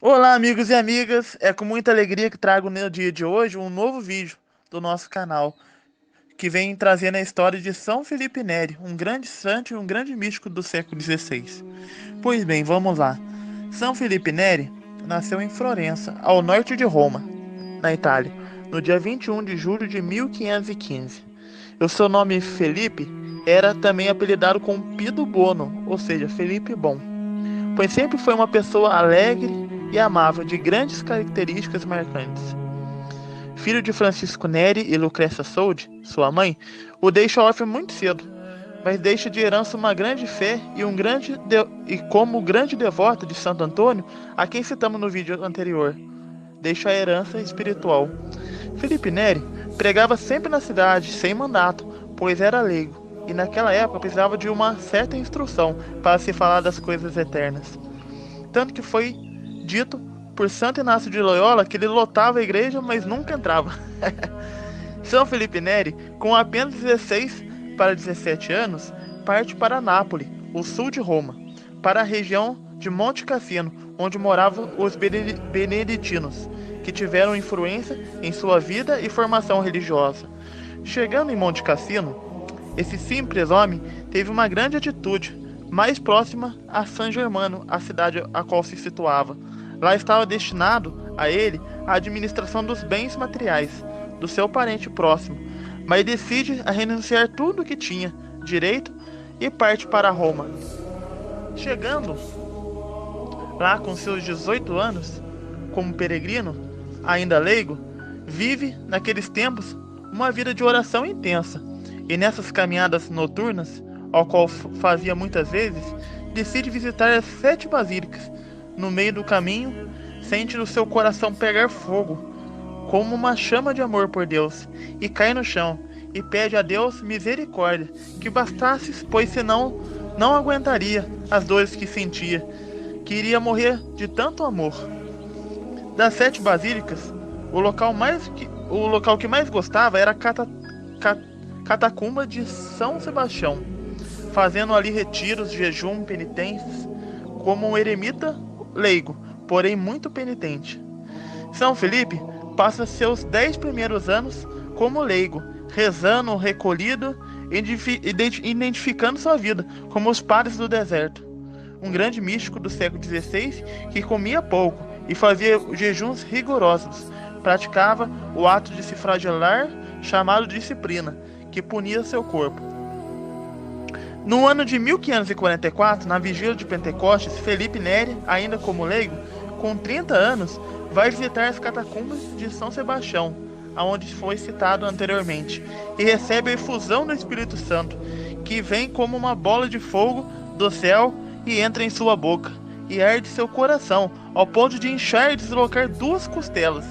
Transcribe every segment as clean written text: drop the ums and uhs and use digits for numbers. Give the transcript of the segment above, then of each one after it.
Olá, amigos e amigas. É com muita alegria que trago no dia de hoje um novo vídeo do nosso canal, que vem trazendo a história de São Felipe Neri, um grande santo e um grande místico do século XVI. Pois bem, vamos lá. São Felipe Neri nasceu em Florença, ao norte de Roma, na Itália, no dia 21 de julho de 1515. O seu nome Felipe era também apelidado com Pido Bono, ou seja, Felipe Bom, pois sempre foi uma pessoa alegre e amável, de grandes características marcantes. Filho de Francisco Neri e Lucrécia Soldi, sua mãe, o deixa órfão muito cedo, mas deixa de herança uma grande fé e como grande devoto de Santo Antônio, a quem citamos no vídeo anterior, deixa a herança espiritual. Felipe Neri pregava sempre na cidade, sem mandato, pois era leigo, e naquela época precisava de uma certa instrução para se falar das coisas eternas. Tanto que foi dito por Santo Inácio de Loyola que ele lotava a igreja, mas nunca entrava. São Felipe Neri, com apenas 16 para 17 anos, parte para Nápoles, o sul de Roma, para a região de Monte Cassino, onde moravam os beneditinos, que tiveram influência em sua vida e formação religiosa. Chegando em Monte Cassino, esse simples homem teve uma grande atitude, mais próxima a San Germano, a cidade a qual se situava. Lá estava destinado a ele a administração dos bens materiais do seu parente próximo, mas decide a renunciar tudo o que tinha direito e parte para Roma. Chegando lá com seus 18 anos, como peregrino, ainda leigo, vive naqueles tempos uma vida de oração intensa, e nessas caminhadas noturnas, ao qual fazia muitas vezes, decide visitar as 7 basílicas. No meio do caminho, sente no seu coração pegar fogo, como uma chama de amor por Deus, e cai no chão, e pede a Deus misericórdia, que bastasse, pois senão não aguentaria as dores que sentia, que iria morrer de tanto amor. Das 7 basílicas, o local que mais gostava era a catacumba de São Sebastião, fazendo ali retiros, jejum, penitências, como um eremita leigo, porém muito penitente. São Felipe passa seus 10 primeiros anos como leigo, rezando, recolhido, identificando sua vida como os padres do deserto. Um grande místico do século XVI que comia pouco e fazia jejuns rigorosos. Praticava o ato de se flagelar, chamado disciplina, que punia seu corpo. No ano de 1544, na vigília de Pentecostes, Felipe Neri, ainda como leigo, com 30 anos, vai visitar as catacumbas de São Sebastião, aonde foi citado anteriormente, e recebe a efusão do Espírito Santo, que vem como uma bola de fogo do céu e entra em sua boca, e arde seu coração, ao ponto de inchar e deslocar 2 costelas.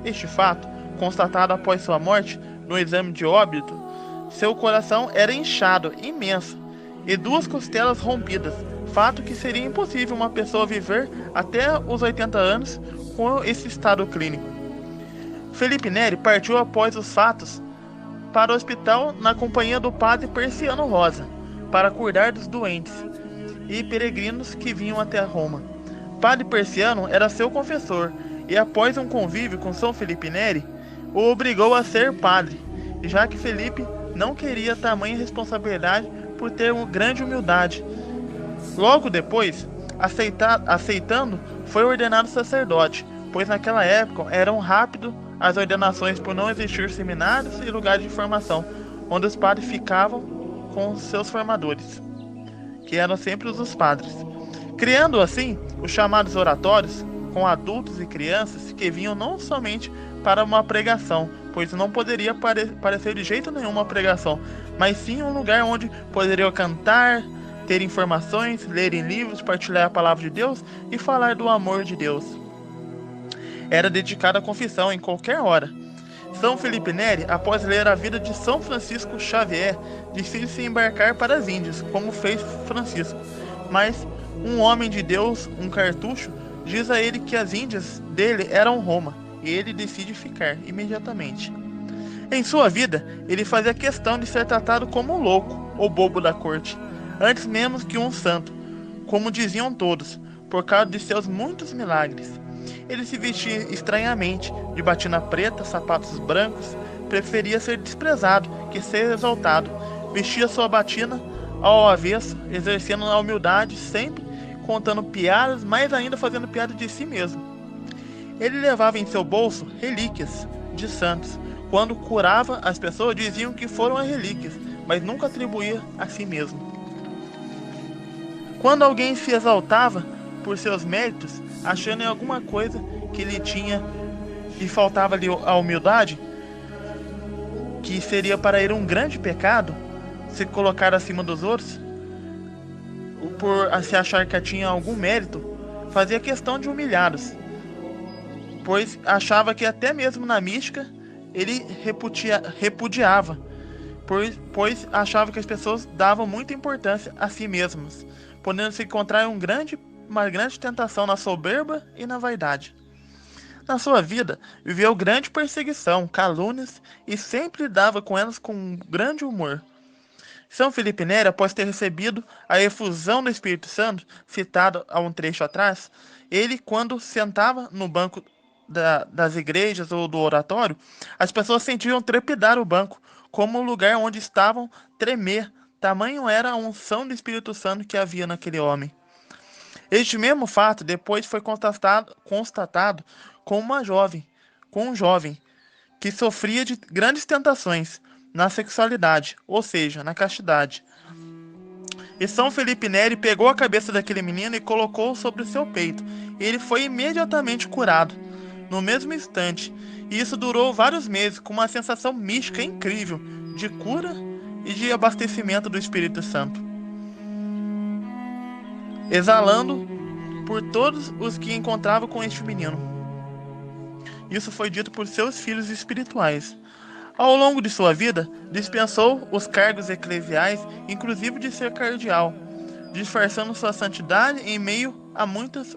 Este fato, constatado após sua morte, no exame de óbito, seu coração era inchado, imenso, e 2 costelas rompidas, fato que seria impossível uma pessoa viver até os 80 anos com esse estado clínico. Felipe Neri partiu após os fatos para o hospital na companhia do padre Persiano Rosa, para cuidar dos doentes e peregrinos que vinham até Roma. Padre Persiano era seu confessor, e após um convívio com São Felipe Neri, o obrigou a ser padre, já que Felipe não queria tamanha responsabilidade por ter uma grande humildade. Logo depois, aceitando, foi ordenado sacerdote, pois naquela época eram rápido as ordenações por não existir seminários e lugares de formação, onde os padres ficavam com seus formadores, que eram sempre os padres. Criando assim os chamados oratórios, com adultos e crianças que vinham não somente para uma pregação, pois não poderia parecer de jeito nenhum uma pregação, mas sim um lugar onde poderiam cantar, ter informações, lerem livros, partilhar a palavra de Deus e falar do amor de Deus. Era dedicado à confissão em qualquer hora. São Felipe Neri, após ler a vida de São Francisco Xavier, decide se embarcar para as Índias, como fez Francisco. Mas um homem de Deus, um cartucho, diz a ele que as Índias dele eram Roma, e ele decide ficar imediatamente. Em sua vida, ele fazia questão de ser tratado como um louco ou bobo da corte, antes mesmo que um santo, como diziam todos, por causa de seus muitos milagres. Ele se vestia estranhamente, de batina preta, sapatos brancos, preferia ser desprezado que ser exaltado. Vestia sua batina ao avesso, exercendo a humildade, sempre contando piadas, mais ainda fazendo piada de si mesmo. Ele levava em seu bolso relíquias de santos. Quando curava as pessoas, diziam que foram as relíquias, mas nunca atribuía a si mesmo. Quando alguém se exaltava por seus méritos, achando em alguma coisa que lhe faltava-lhe a humildade, que seria para ele um grande pecado, se colocar acima dos outros, por se achar que tinha algum mérito, fazia questão de humilhá-los, pois achava que até mesmo na mística ele repudiava, pois achava que as pessoas davam muita importância a si mesmas, podendo se encontrar em uma grande tentação na soberba e na vaidade. Na sua vida, viveu grande perseguição, calúnias, e sempre lidava com elas com grande humor. São Felipe Neri, após ter recebido a efusão do Espírito Santo, citado há um trecho atrás, ele, quando sentava no banco das igrejas ou do oratório, as pessoas sentiam trepidar o banco, como o lugar onde estavam tremer, tamanho era a unção do Espírito Santo que havia naquele homem. Este mesmo fato depois foi constatado com um jovem que sofria de grandes tentações na sexualidade, ou seja, na castidade. E São Felipe Neri pegou a cabeça daquele menino e colocou sobre o seu peito. Ele foi imediatamente curado, no mesmo instante, e isso durou vários meses, com uma sensação mística incrível de cura e de abastecimento do Espírito Santo, exalando por todos os que encontravam com este menino. Isso foi dito por seus filhos espirituais. Ao longo de sua vida, dispensou os cargos eclesiais, inclusive de ser cardeal, disfarçando sua santidade em meio a muitas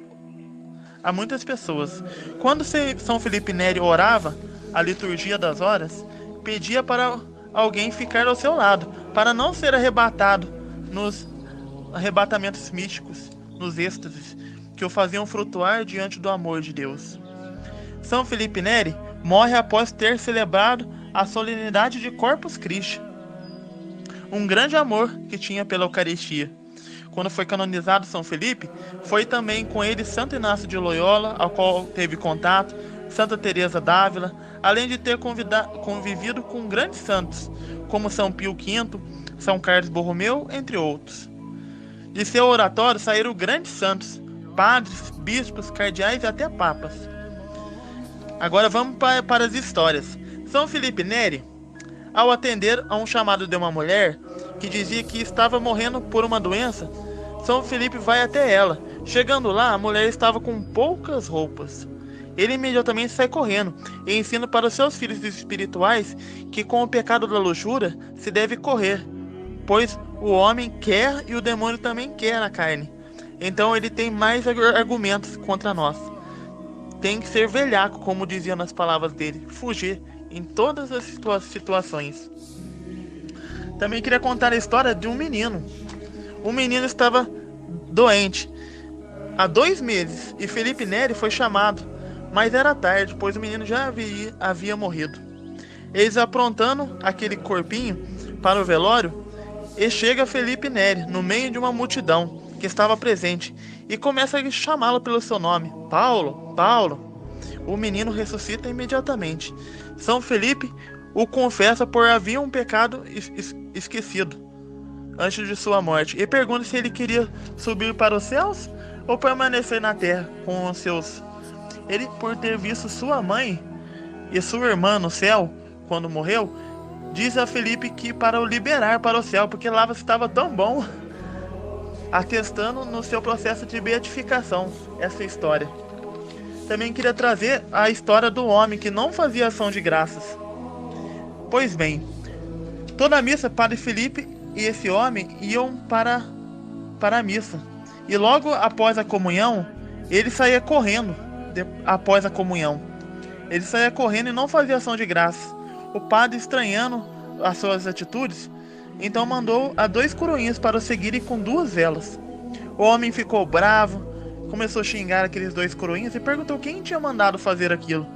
pessoas. Quando São Felipe Neri orava a liturgia das horas, pedia para alguém ficar ao seu lado, para não ser arrebatado nos arrebatamentos místicos, nos êxtases, que o faziam flutuar diante do amor de Deus. São Felipe Neri morre após ter celebrado a solenidade de Corpus Christi, um grande amor que tinha pela Eucaristia. Quando foi canonizado São Felipe, foi também com ele Santo Inácio de Loyola, ao qual teve contato, Santa Teresa d'Ávila, além de ter convivido com grandes santos, como São Pio V, São Carlos Borromeu, entre outros. De seu oratório saíram grandes santos, padres, bispos, cardeais e até papas. Agora vamos para as histórias. São Felipe Neri, ao atender a um chamado de uma mulher que dizia que estava morrendo por uma doença, São Felipe vai até ela. Chegando lá, a mulher estava com poucas roupas. Ele imediatamente sai correndo e ensina para os seus filhos espirituais que com o pecado da luxúria se deve correr, pois o homem quer e o demônio também quer na carne. Então ele tem mais argumentos contra nós. Tem que ser velhaco, como dizia nas palavras dele, fugir em todas as situações. Também queria contar a história de um menino. O menino estava doente há 2 meses e Felipe Neri foi chamado, mas era tarde, pois o menino já havia morrido. Eles aprontando aquele corpinho para o velório, e chega Felipe Neri no meio de uma multidão que estava presente e começa a chamá-lo pelo seu nome: Paulo, Paulo. O menino ressuscita imediatamente. São Felipe o confessa por havia um pecado esquecido antes de sua morte e pergunta se ele queria subir para os céus ou permanecer na terra com os seus. Ele, por ter visto sua mãe e sua irmã no céu quando morreu, diz a Felipe que para o liberar para o céu, porque lá estava tão bom, atestando no seu processo de beatificação essa história. Também queria trazer a história do homem que não fazia ação de graças. Pois bem, toda a missa, Padre Felipe e esse homem iam para a missa. E logo após a comunhão, ele saía correndo. Após a comunhão, ele saía correndo e não fazia ação de graças. O padre, estranhando as suas atitudes, então mandou a 2 coroinhas para o seguirem com 2 velas. O homem ficou bravo começou a xingar aqueles 2 coroinhas e perguntou quem tinha mandado fazer aquilo.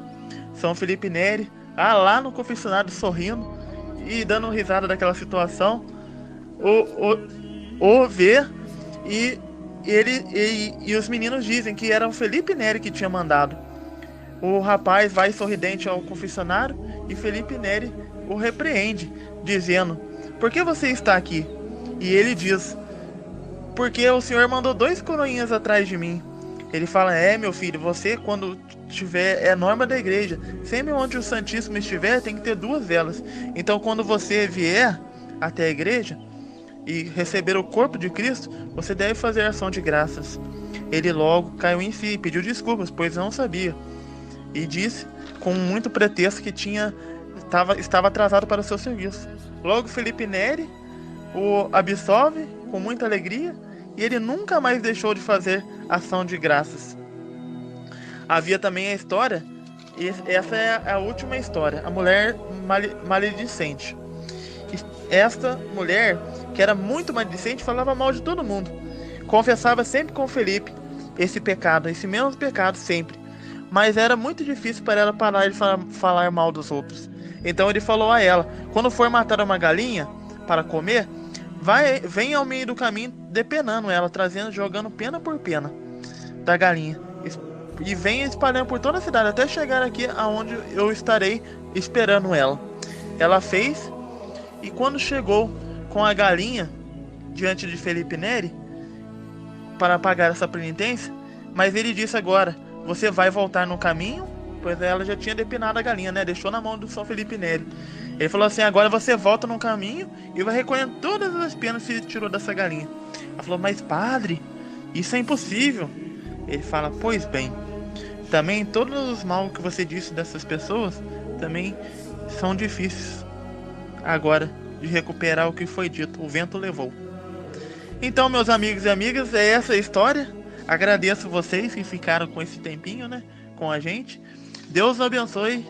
São Felipe Neri, lá no confessionário, sorrindo e dando risada daquela situação, o vê e os meninos dizem que era o Felipe Neri que tinha mandado. O rapaz vai sorridente ao confessionário e Felipe Neri o repreende, dizendo: por que você está aqui? E ele diz: porque o senhor mandou 2 coroinhas atrás de mim. Ele fala: meu filho, você quando tiver, é norma da igreja, sempre onde o Santíssimo estiver tem que ter 2 velas. Então quando você vier até a igreja e receber o corpo de Cristo, você deve fazer ação de graças. Ele logo caiu em si e pediu desculpas, pois não sabia, e disse com muito pretexto que estava atrasado para o seu serviço. Logo Felipe Neri o absolve com muita alegria e ele nunca mais deixou de fazer ação de graças. Havia também a história, e essa é a última história, a mulher maledicente. Esta mulher, que era muito maledicente, falava mal de todo mundo. Confessava sempre com Felipe esse pecado, esse mesmo pecado sempre. Mas era muito difícil para ela parar de falar mal dos outros. Então ele falou a ela: quando for matar uma galinha para comer, vem ao meio do caminho depenando ela, jogando pena por pena da galinha. E vem espalhando por toda a cidade até chegar aqui aonde eu estarei esperando ela. Ela fez, e quando chegou com a galinha diante de Felipe Neri para pagar essa penitência, mas ele disse agora: você vai voltar no caminho, pois ela já tinha depenado a galinha, né? Deixou na mão do São Felipe Neri. Ele falou assim: agora você volta no caminho e vai recolher todas as penas que tirou dessa galinha. Ela falou: mas padre, isso é impossível. Ele fala: pois bem, também todos os mal que você disse dessas pessoas também são difíceis agora de recuperar o que foi dito. O vento levou. Então, meus amigos e amigas, é essa a história. Agradeço vocês que ficaram com esse tempinho, né, com a gente. Deus abençoe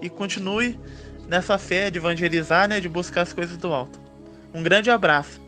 e continue nessa fé de evangelizar, né, de buscar as coisas do alto. Um grande abraço.